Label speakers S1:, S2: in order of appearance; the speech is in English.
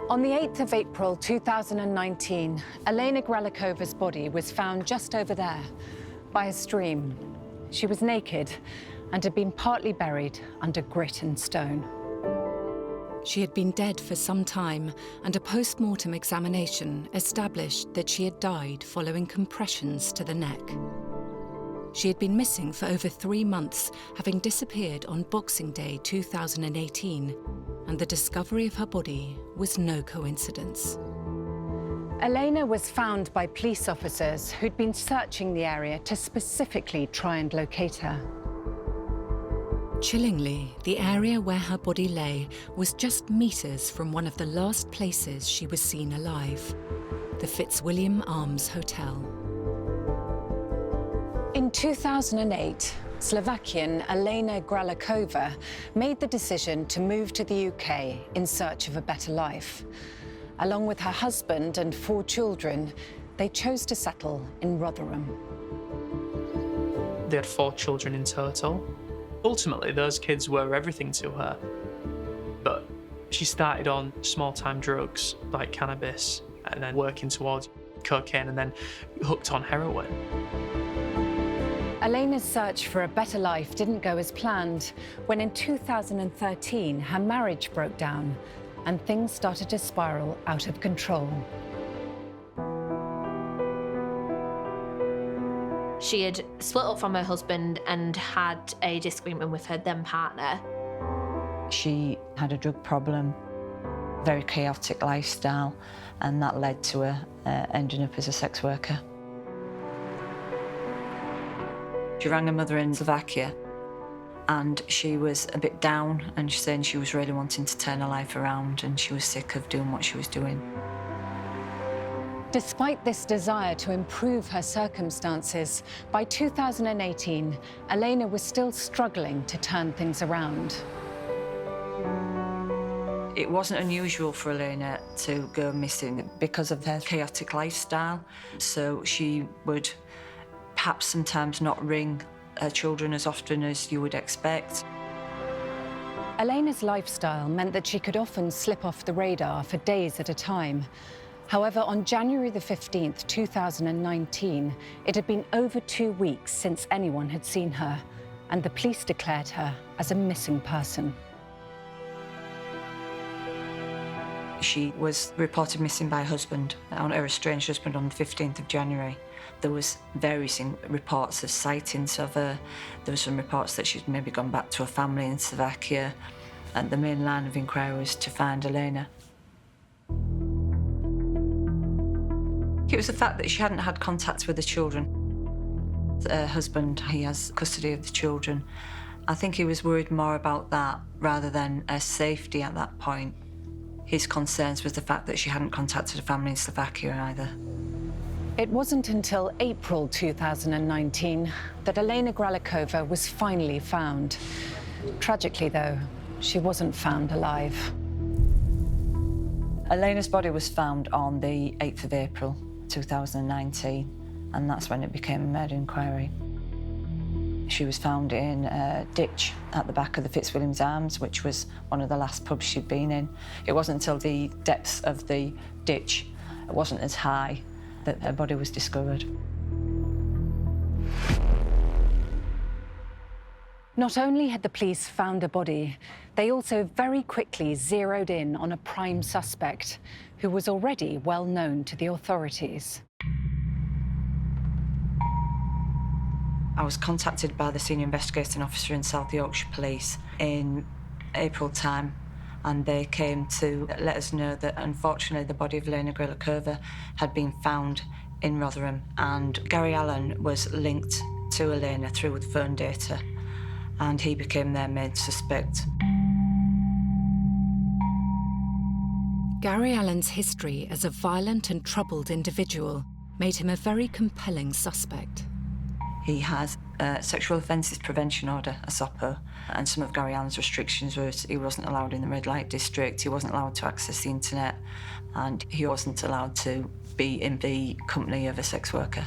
S1: On the 8th of April 2019, Elena Gralikova's body was found just over there, by a stream. She was naked and had been partly buried under grit and stone. She had been dead for some time, and a post-mortem examination established that she had died following compressions to the neck. She had been missing for over 3 months, having disappeared on Boxing Day 2018, and the discovery of her body was no coincidence. Elena was found by police officers who'd been searching the area to specifically try and locate her. Chillingly, the area where her body lay was just meters from one of the last places she was seen alive, the Fitzwilliam Arms Hotel. In 2008, Slovakian Elena Gralikova made the decision to move to the UK in search of a better life. Along with her husband and 4 children, they chose to settle in Rotherham.
S2: They had 4 children in total. Ultimately, those kids were everything to her. But she started on small-time drugs like cannabis and then working towards cocaine and then hooked on heroin.
S1: Elena's search for a better life didn't go as planned when in 2013 her marriage broke down and things started to spiral out of control.
S3: She had split up from her husband and had a disagreement with her then partner.
S4: She had a drug problem, very chaotic lifestyle, and that led to her ending up as a sex worker. She rang her mother in Slovakia, and she was a bit down, and she's saying she was really wanting to turn her life around and she was sick of doing what she was doing.
S1: Despite this desire to improve her circumstances, by 2018, Elena was still struggling to turn things around.
S4: It wasn't unusual for Elena to go missing because of her chaotic lifestyle, so she would perhaps sometimes not ring her children as often as you would expect.
S1: Elena's lifestyle meant that she could often slip off the radar for days at a time. However, on January the 15th, 2019, it had been over 2 weeks since anyone had seen her, and the police declared her as a missing person.
S4: She was reported missing by her husband, her estranged husband, on the 15th of January. There was various reports of sightings of her. There were some reports that she'd maybe gone back to her family in Slovakia, and the main line of inquiry was to find Elena. It was the fact that she hadn't had contact with the children. Her husband, he has custody of the children. I think he was worried more about that rather than her safety at that point. His concerns was the fact that she hadn't contacted her family in Slovakia either.
S1: It wasn't until April 2019 that Elena Gralikova was finally found. Tragically, though, she wasn't found alive.
S4: Elena's body was found on the 8th of April 2019, and that's when it became a murder inquiry. She was found in a ditch at the back of the Fitzwilliam Arms, which was one of the last pubs she'd been in. It wasn't until the depth of the ditch wasn't as high that her body was discovered.
S1: Not only had the police found a body, they also very quickly zeroed in on a prime suspect who was already well known to the authorities.
S4: I was contacted by the senior investigating officer in South Yorkshire Police in April time, and they came to let us know that unfortunately the body of Elena Gralikova had been found in Rotherham, and Gary Allen was linked to Elena through the phone data, and he became their main suspect.
S1: Gary Allen's history as a violent and troubled individual made him a very compelling suspect.
S4: He has a sexual offences prevention order, a SOPO, and some of Gary Allen's restrictions were he wasn't allowed in the red light district, he wasn't allowed to access the internet, and he wasn't allowed to be in the company of a sex worker.